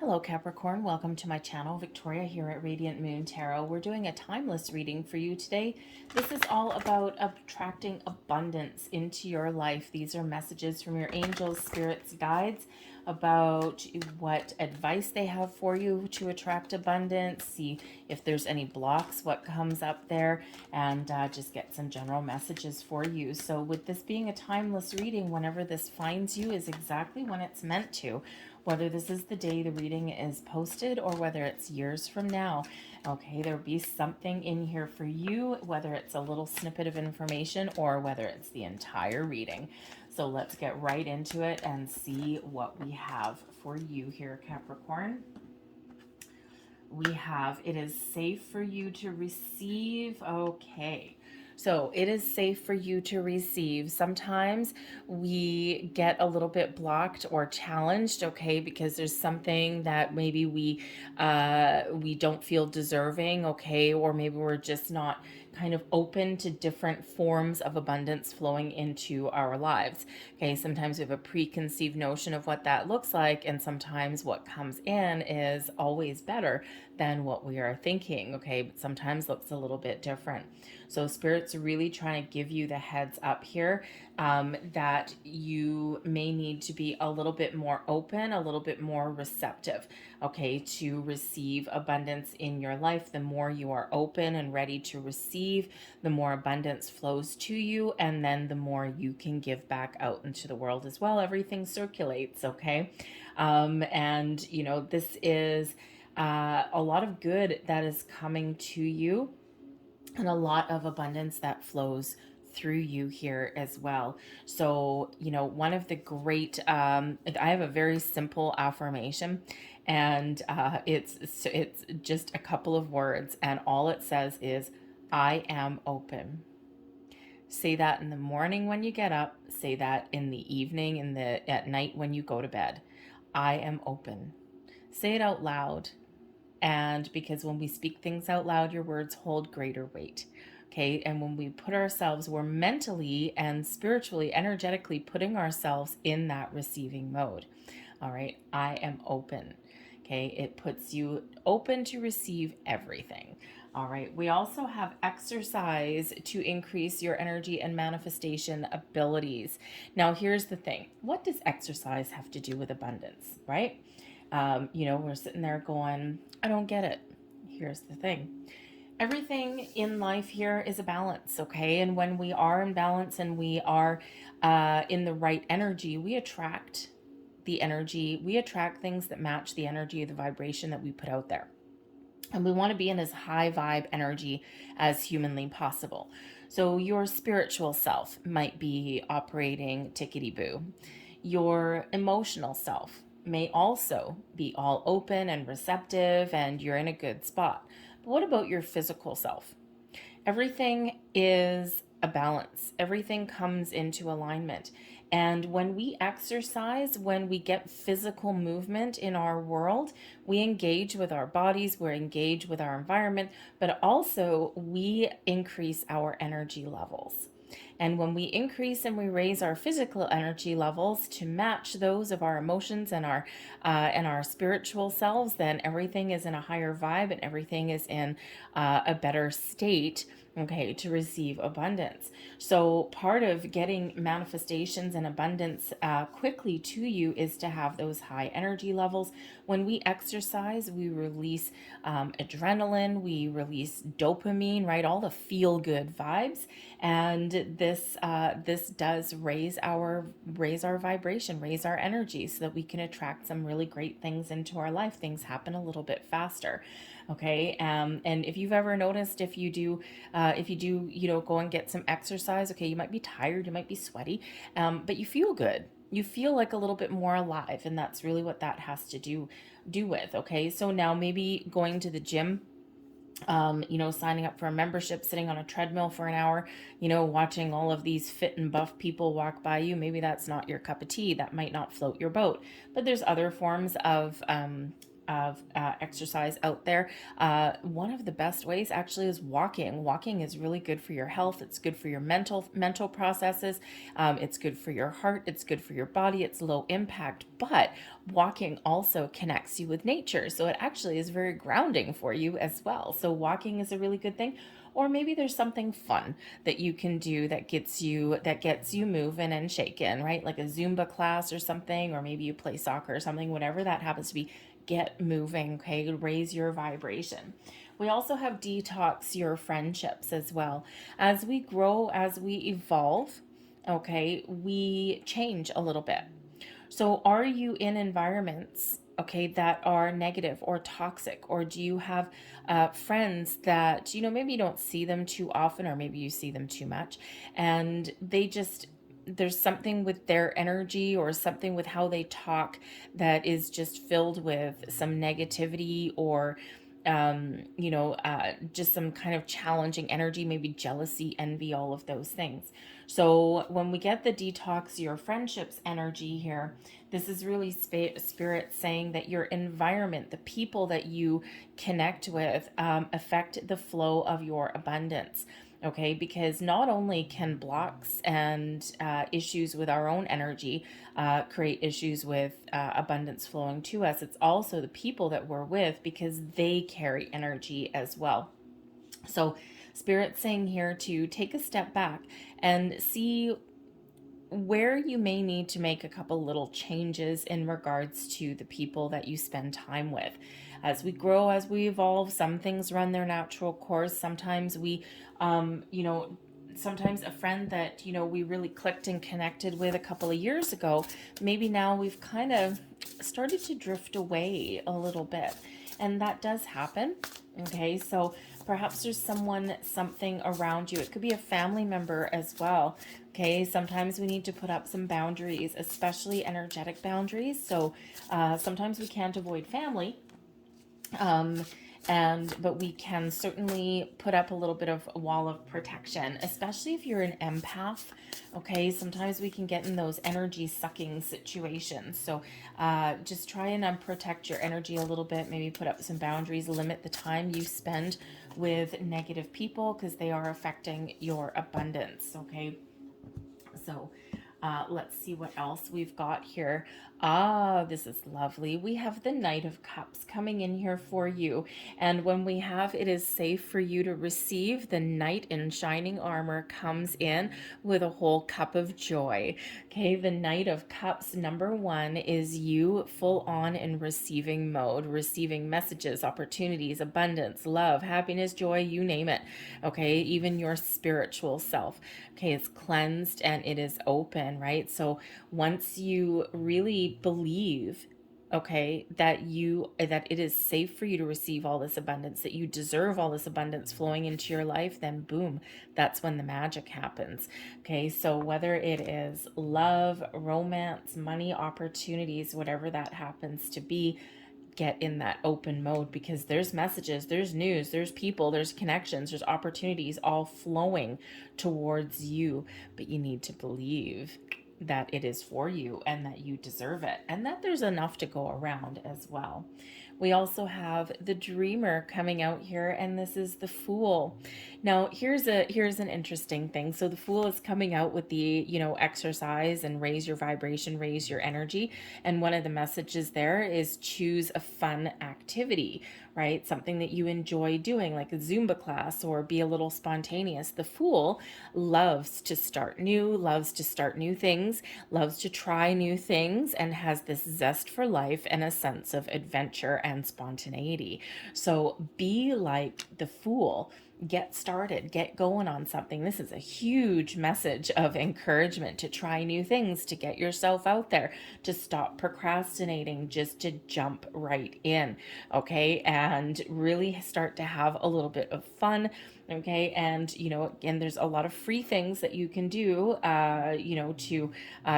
Hello Capricorn, welcome to my channel. Victoria here at Radiant Moon Tarot. We're doing a timeless reading for you today. This is all about attracting abundance into your life. These are messages from your angels, spirits, guides about what advice they have for you to attract abundance, see if there's any blocks, what comes up there, and just get some general messages for you. So with this being a timeless reading, whenever this finds you is exactly when it's meant to. Whether this is the day the reading is posted or whether it's years from now. Okay, there'll be something in here for you, whether it's a little snippet of information or whether it's the entire reading. So let's get right into it and see what we have for you here, Capricorn. We have, it is safe for you to receive. Okay. So it is safe for you to receive. Sometimes we get a little bit blocked or challenged, okay, because there's something that maybe we don't feel deserving, okay, or maybe we're just not kind of open to different forms of abundance flowing into our lives. Okay, sometimes we have a preconceived notion of what that looks like, and sometimes what comes in is always better than what we are thinking, okay, but sometimes looks a little bit different. So Spirit's really trying to give you the heads up here that you may need to be a little bit more open, a little bit more receptive, okay, to receive abundance in your life. The more you are open and ready to receive, the more abundance flows to you, and then the more you can give back out into the world as well. Everything circulates, okay? And, you know, this is a lot of good that is coming to you, and a lot of abundance that flows through you here as well. So, you know, one of the great, I have a very simple affirmation, and it's just a couple of words, and all it says is, I am open. Say that in the morning when you get up, say that in the evening, at night when you go to bed. I am open. Say it out loud. And because when we speak things out loud, your words hold greater weight. Okay. And when we put ourselves, we're mentally and spiritually, energetically putting ourselves in that receiving mode. All right. I am open. Okay. It puts you open to receive everything. All right. We also have exercise to increase your energy and manifestation abilities. Now, here's the thing. What does exercise have to do with abundance, right? You know, we're sitting there going, I don't get it. Here's the thing. Everything in life here is a balance, okay? And when we are in balance and we are in the right energy, we attract the energy. We attract things that match the energy, the vibration that we put out there. And we want to be in as high vibe energy as humanly possible. So your spiritual self might be operating tickety-boo. Your emotional self may also be all open and receptive and you're in a good spot. But what about your physical self? Everything is a balance. Everything comes into alignment. And when we exercise, when we get physical movement in our world, we engage with our bodies, we engage with our environment, but also we increase our energy levels. And when we increase and we raise our physical energy levels to match those of our emotions and our spiritual selves, then everything is in a higher vibe and everything is in a better state, okay, to receive abundance. So part of getting manifestations and abundance quickly to you is to have those high energy levels. When we exercise, we release adrenaline, we release dopamine, right? All the feel-good vibes, and this does raise our vibration, raise our energy, so that we can attract some really great things into our life. Things happen a little bit faster. Okay. And if you've ever noticed, if you do, you know, go and get some exercise, okay, you might be tired, you might be sweaty, but you feel good. You feel like a little bit more alive. And that's really what that has to do with. Okay. So now maybe going to the gym, you know, signing up for a membership, sitting on a treadmill for an hour, you know, watching all of these fit and buff people walk by you. Maybe that's not your cup of tea. That might not float your boat. But there's other forms of exercise out there. One of the best ways actually is walking. Walking is really good for your health. It's good for your mental processes. It's good for your heart. It's good for your body. It's low impact, but walking also connects you with nature. So it actually is very grounding for you as well. So walking is a really good thing. Or maybe there's something fun that you can do that gets you moving and shaking, right? Like a Zumba class or something, or maybe you play soccer or something, whatever that happens to be. Get moving, okay? Raise your vibration. We also have detox your friendships as well. As we grow, as we evolve, okay, we change a little bit. So, are you in environments, okay, that are negative or toxic? Or do you have friends that, maybe you don't see them too often, or maybe you see them too much, and there's something with their energy or something with how they talk that is just filled with some negativity or just some kind of challenging energy, maybe jealousy, envy, all of those things. So when we get the detox your friendships energy here, this is really spirit saying that your environment, the people that you connect with, affect the flow of your abundance. Okay, because not only can blocks and issues with our own energy create issues with abundance flowing to us, it's also the people that we're with because they carry energy as well. So, Spirit's saying here to take a step back and see where you may need to make a couple little changes in regards to the people that you spend time with. As we grow, as we evolve, some things run their natural course. Sometimes sometimes a friend that, we really clicked and connected with a couple of years ago, maybe now we've kind of started to drift away a little bit. And that does happen. Okay, so perhaps there's something around you. It could be a family member as well. Okay, sometimes we need to put up some boundaries, especially energetic boundaries. So sometimes we can't avoid family, um, but we can certainly put up a little bit of a wall of protection, especially if you're an empath. Okay, sometimes we can get in those energy sucking situations. So just try and protect your energy a little bit. Maybe put up some boundaries, limit the time you spend with negative people because they are affecting your abundance. Okay, so let's see what else we've got here. Ah, this is lovely. We have the Knight of Cups coming in here for you. And when we have it is safe for you to receive, the Knight in shining armor comes in with a whole cup of joy. Okay, the Knight of Cups, number one, is you full on in receiving mode, receiving messages, opportunities, abundance, love, happiness, joy, you name it. Okay, even your spiritual self. Okay, it's cleansed and it is open, right? So once you really believe, okay, that it is safe for you to receive all this abundance, that you deserve all this abundance flowing into your life, then boom, that's when the magic happens. Okay, so whether it is love, romance, money, opportunities, whatever that happens to be, get in that open mode because there's messages, there's news, there's people, there's connections, there's opportunities all flowing towards you, but you need to believe that it is for you and that you deserve it and that there's enough to go around as well. We also have the Dreamer coming out here, and this is the Fool. Now, here's an interesting thing. So the Fool is coming out with the, exercise and raise your vibration, raise your energy. And one of the messages there is choose a fun activity, right? Something that you enjoy doing, like a Zumba class, or be a little spontaneous. The Fool loves to start new, loves to start new things, loves to try new things, and has this zest for life and a sense of adventure and spontaneity. So be like the Fool. Get started, get going on something. This is a huge message of encouragement to try new things, to get yourself out there, to stop procrastinating, just to jump right in, okay? And really start to have a little bit of fun Okay. And, again, there's a lot of free things that you can do, to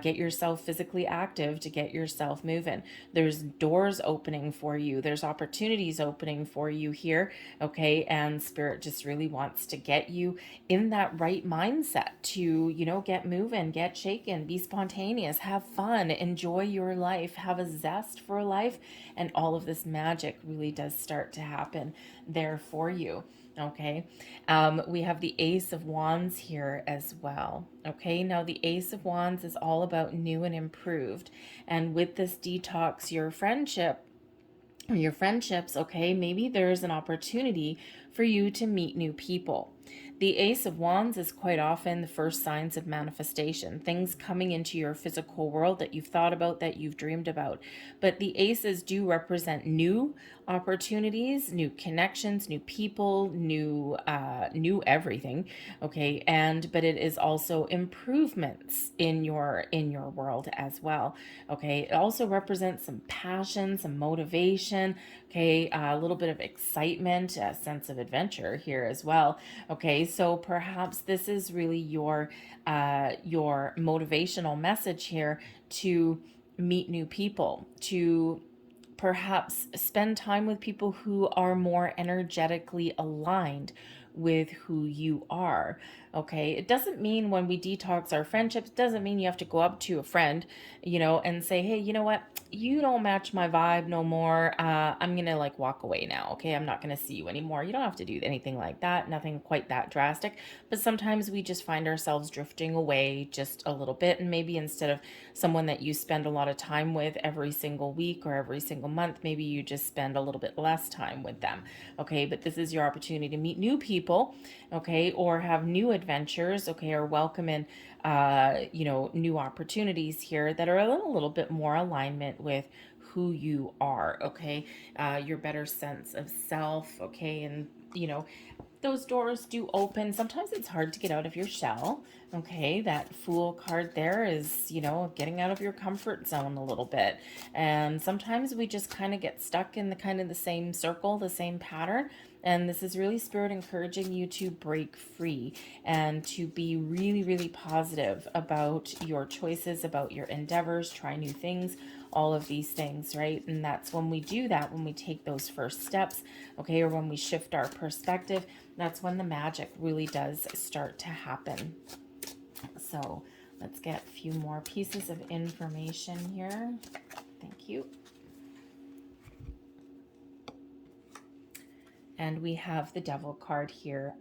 get yourself physically active, to get yourself moving. There's doors opening for you. There's opportunities opening for you here. Okay. And Spirit just really wants to get you in that right mindset to, get moving, get shaken, be spontaneous, have fun, enjoy your life, have a zest for life. And all of this magic really does start to happen there for you. Okay. We have the Ace of Wands here as well. Okay. Now, the Ace of Wands is all about new and improved. And with this detox, your friendships, okay, maybe there's an opportunity for you to meet new people. The Ace of Wands is quite often the first signs of manifestation, things coming into your physical world that you've thought about, that you've dreamed about. But the aces do represent new opportunities, new connections, new people, new everything. Okay, but it is also improvements in your world as well. Okay, it also represents some passion, some motivation. Okay, a little bit of excitement, a sense of adventure here as well. Okay, so perhaps this is really your motivational message here to meet new people, to perhaps spend time with people who are more energetically aligned with who you are. Okay, it doesn't mean when we detox our friendships, doesn't mean you have to go up to a friend, and say, hey, you know what, you don't match my vibe no more. I'm gonna like walk away now. Okay, I'm not gonna see you anymore. You don't have to do anything like that, nothing quite that drastic. But sometimes we just find ourselves drifting away just a little bit, and maybe instead of someone that you spend a lot of time with every single week or every single month, maybe you just spend a little bit less time with them. Okay, but this is your opportunity to meet new people, okay, or have new adventures, okay, or welcome in new opportunities here that are a little bit more alignment with who you are. Okay, your better sense of self. Okay, and those doors do open. Sometimes it's hard to get out of your shell. Okay, that Fool card there is, getting out of your comfort zone a little bit. And sometimes we just kind of get stuck in the same circle, the same pattern. And this is really Spirit encouraging you to break free and to be really, really positive about your choices, about your endeavors, try new things, all of these things, right? And that's when we do that, when we take those first steps, okay, or when we shift our perspective, that's when the magic really does start to happen. So let's get a few more pieces of information here. Thank you. And we have the Devil card here.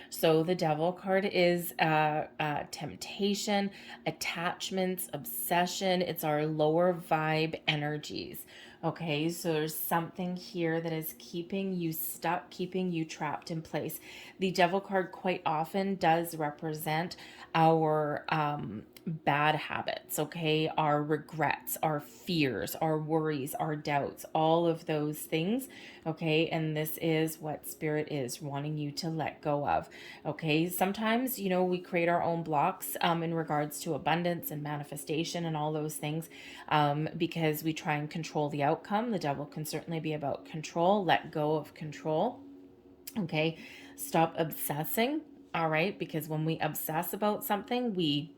So the Devil card is temptation, attachments, obsession. It's our lower vibe energies. Okay, so there's something here that is keeping you stuck, keeping you trapped in place. The Devil card quite often does represent our bad habits, okay? Our regrets, our fears, our worries, our doubts, all of those things, okay? And this is what Spirit is wanting you to let go of, okay? Sometimes, we create our own blocks in regards to abundance and manifestation and all those things because we try and control the outcome. The Devil can certainly be about control. Let go of control, okay? Stop obsessing, all right? Because when we obsess about something, we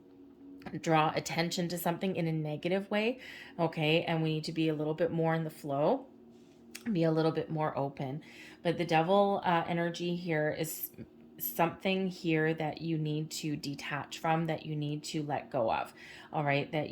draw attention to something in a negative way, okay? And we need to be a little bit more in the flow, be a little bit more open. But the Devil energy here is something here that you need to detach from, that you need to let go of. All right, that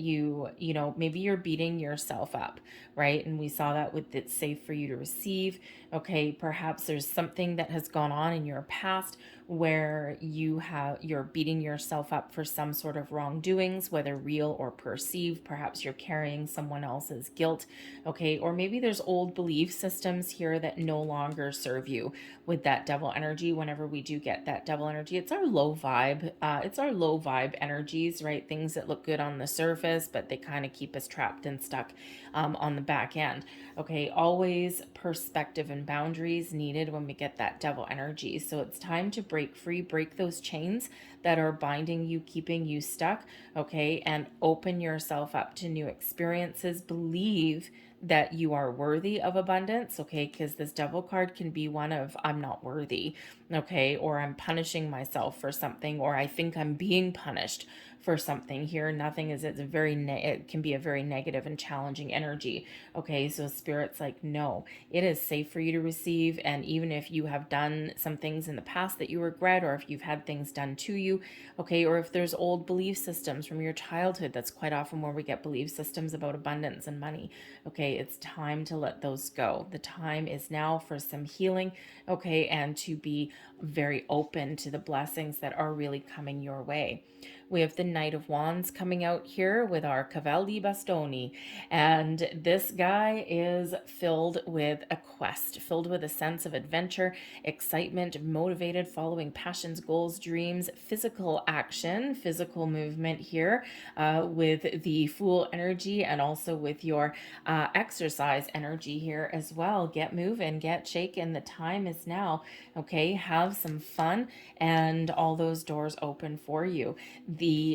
maybe you're beating yourself up, right? And we saw that with It's Safe for You to Receive. Okay, perhaps there's something that has gone on in your past where you're beating yourself up for some sort of wrongdoings, whether real or perceived. Perhaps you're carrying someone else's guilt, okay? Or maybe there's old belief systems here that no longer serve you with that Devil energy. Whenever we do get that Devil energy, it's our low vibe. It's our low vibe energies, right? Things that look good on the surface, but they kind of keep us trapped and stuck on the back end. Okay, always perspective and boundaries needed when we get that Devil energy. So it's time to break free, break those chains that are binding you, keeping you stuck, okay, and open yourself up to new experiences. Believe that you are worthy of abundance, okay? Because this Devil card can be one of I'm not worthy, okay? Or I'm punishing myself for something, or I think I'm being punished for something here. Nothing is, it can be a very negative and challenging energy, okay? So Spirit's like, no, it is safe for you to receive. And even if you have done some things in the past that you regret, or if you've had things done to you, okay, or if there's old belief systems from your childhood, that's quite often where we get belief systems about abundance and money, okay? It's time to let those go. The time is now for some healing, okay, and to be very open to the blessings that are really coming your way. We have the Knight of Wands coming out here with our Cavalli Bastoni. And this guy is filled with a quest, filled with a sense of adventure, excitement, motivated, following passions, goals, dreams, physical action, physical movement here, with the Fool energy, and also with your exercise energy here as well. Get moving, get shaken. The time is now, okay? Have some fun, and all those doors open for you.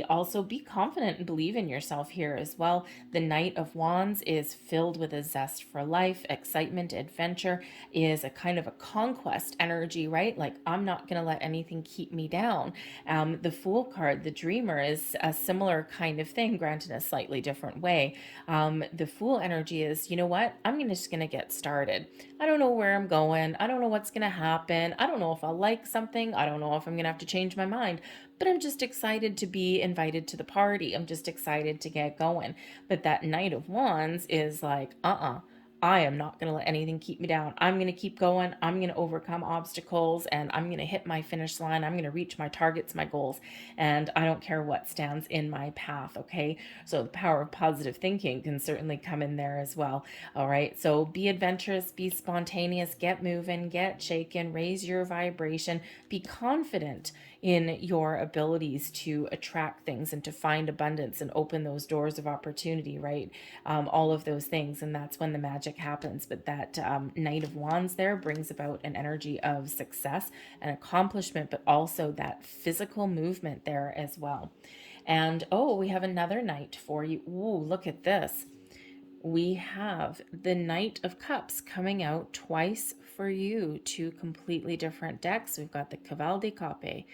Also be confident and believe in yourself here as well. The Knight of Wands is filled with a zest for life, excitement, adventure, is a kind of a conquest energy, right? Like, I'm not going to let anything keep me down. The Fool card, the Dreamer, is a similar kind of thing, granted a slightly different way. The Fool energy is, you know what? Just going to get started. I don't know where I'm going. I don't know what's going to happen. I don't know if I'll like something. I don't know if I'm going to have to change my mind, but I'm just excited to be invited to the party. I'm just excited to get going. But that Knight of Wands is like, I am not going to let anything keep me down. I'm going to keep going. I'm going to overcome obstacles, and I'm going to hit my finish line. I'm going to reach my targets, my goals, and I don't care what stands in my path, okay? So the power of positive thinking can certainly come in there as well, all right? So be adventurous, be spontaneous, get moving, get shaken, raise your vibration, be confident in your abilities to attract things and to find abundance and open those doors of opportunity, right? All of those things, and that's when the magic happens. But that Knight of Wands there brings about an energy of success and accomplishment, but also that physical movement there as well. And we have another Knight for you. Ooh, look at this. We have the Knight of Cups coming out twice for you, two completely different decks. We've got the Cavalier de Cape.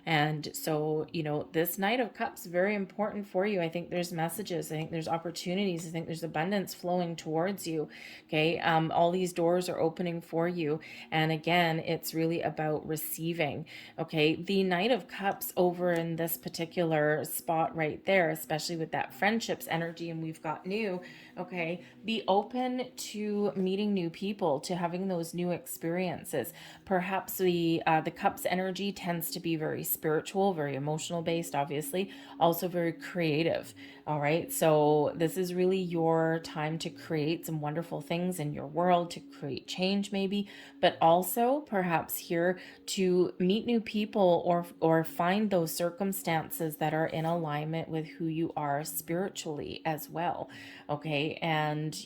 And so, this Knight of Cups, very important for you. I think there's messages. I think there's opportunities. I think there's abundance flowing towards you. Okay. All these doors are opening for you. And again, it's really about receiving. Okay. The Knight of Cups over in this particular spot right there, especially with that friendships energy, and we've got new. Okay. Be open to meeting new people, to having those new experiences. Perhaps the Cups energy tends to be very spiritual, very emotional based, obviously, also very creative. All right. So this is really your time to create some wonderful things in your world, to create change maybe, but also perhaps here to meet new people, or find those circumstances that are in alignment with who you are spiritually as well. Okay. And,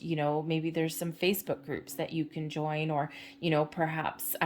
maybe there's some Facebook groups that you can join, or, perhaps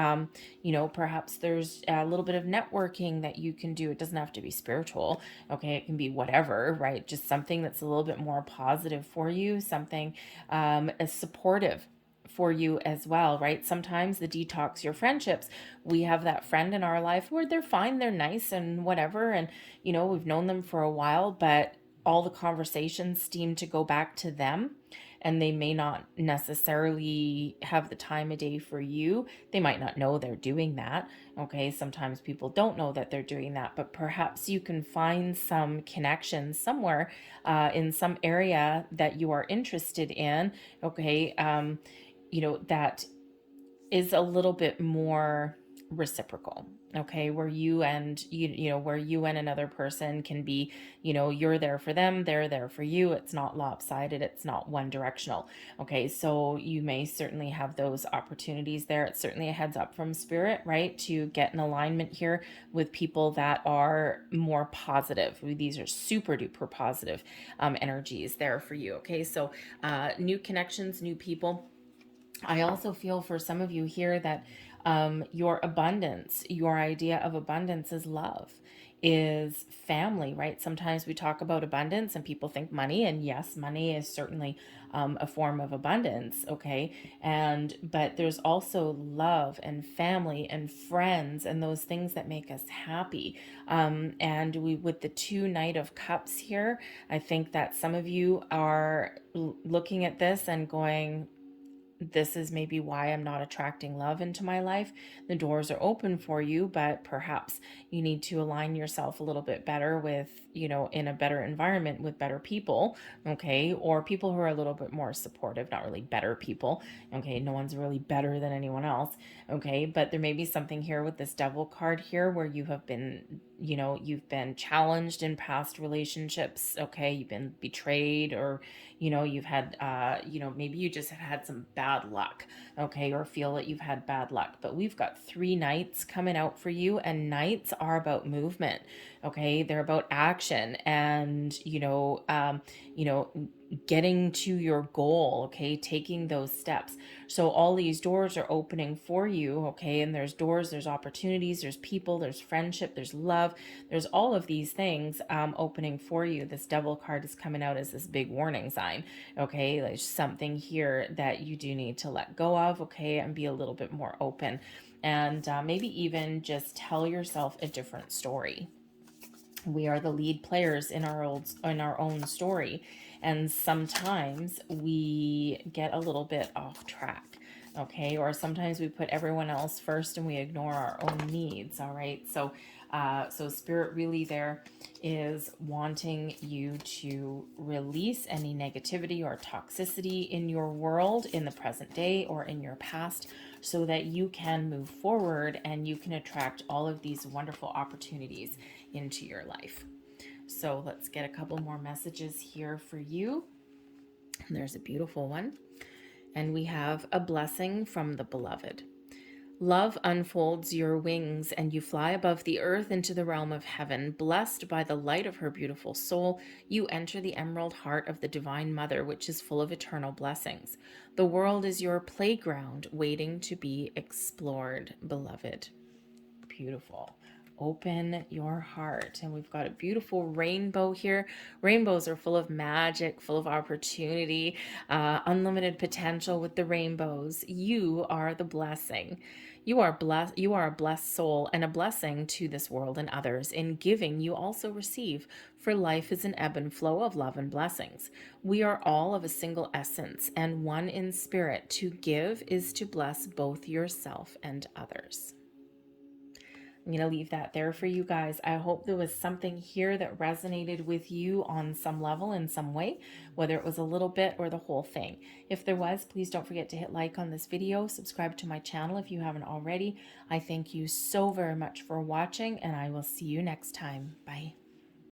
there's a little bit of networking that you can do. It doesn't have to be spiritual. Okay. It can be whatever, right? Just something that's a little bit more positive for you, something as supportive for you as well, right? Sometimes the detox your friendships. We have that friend in our life where they're fine, they're nice and whatever, and we've known them for a while, but all the conversations seem to go back to them, and they may not necessarily have the time of day for you. They might not know they're doing that. Okay, sometimes people don't know that they're doing that, but perhaps you can find some connection somewhere in some area that you are interested in. Okay, that is a little bit more reciprocal. Okay, where you and where you and another person can be, you're there for them, they're there for you. It's not lopsided, it's not one directional. Okay, so you may certainly have those opportunities there. It's certainly a heads up from Spirit, right, to get in alignment here with people that are more positive. These are super duper positive energies there for you. Okay, so new connections, new people. I also feel for some of you here that Your abundance, your idea of abundance is love, is family, right? Sometimes we talk about abundance and people think money, and yes, money is certainly a form of abundance, okay? But there's also love and family and friends and those things that make us happy. And we, with the two Knight of Cups here, I think that some of you are looking at this and going, this is maybe why I'm not attracting love into my life. The doors are open for you, but perhaps you need to align yourself a little bit better with, in a better environment with better people, okay? Or people who are a little bit more supportive, not really better people, okay? No one's really better than anyone else, okay? But there may be something here with this Devil card here where you have been, you've been challenged in past relationships, okay? You've been betrayed, or you've had maybe you just have had some bad luck, okay, or feel that you've had bad luck. But we've got three Knights coming out for you, and Knights are about movement, okay? They're about action, and getting to your goal, okay, taking those steps. So all these doors are opening for you, okay? And there's doors, there's opportunities, there's people, there's friendship, there's love, there's all of these things opening for you. This Devil card is coming out as this big warning sign, okay? There's something here that you do need to let go of, okay, and be a little bit more open, and maybe even just tell yourself a different story. We are the lead players in our own story, and sometimes we get a little bit off track, okay? Or sometimes we put everyone else first and we ignore our own needs. All right, so Spirit really there is wanting you to release any negativity or toxicity in your world, in the present day or in your past, so that you can move forward and you can attract all of these wonderful opportunities into your life. So let's get a couple more messages here for you. There's a beautiful one. And we have a blessing from the beloved. Love unfolds your wings, and you fly above the earth into the realm of heaven. Blessed by the light of her beautiful soul, you enter the emerald heart of the Divine Mother, which is full of eternal blessings. The world is your playground, waiting to be explored, beloved. Beautiful. Open your heart. And we've got a beautiful rainbow here. Rainbows are full of magic, full of opportunity, unlimited potential with the rainbows. You are the blessing. You are blessed. You are a blessed soul and a blessing to this world and others. In giving, you also receive, for life is an ebb and flow of love and blessings. We are all of a single essence and one in spirit. To give is to bless both yourself and others. I'm going to leave that there for you guys. I hope there was something here that resonated with you on some level in some way, whether it was a little bit or the whole thing. If there was, please don't forget to hit like on this video, subscribe to my channel if you haven't already. I thank you so very much for watching, and I will see you next time. Bye.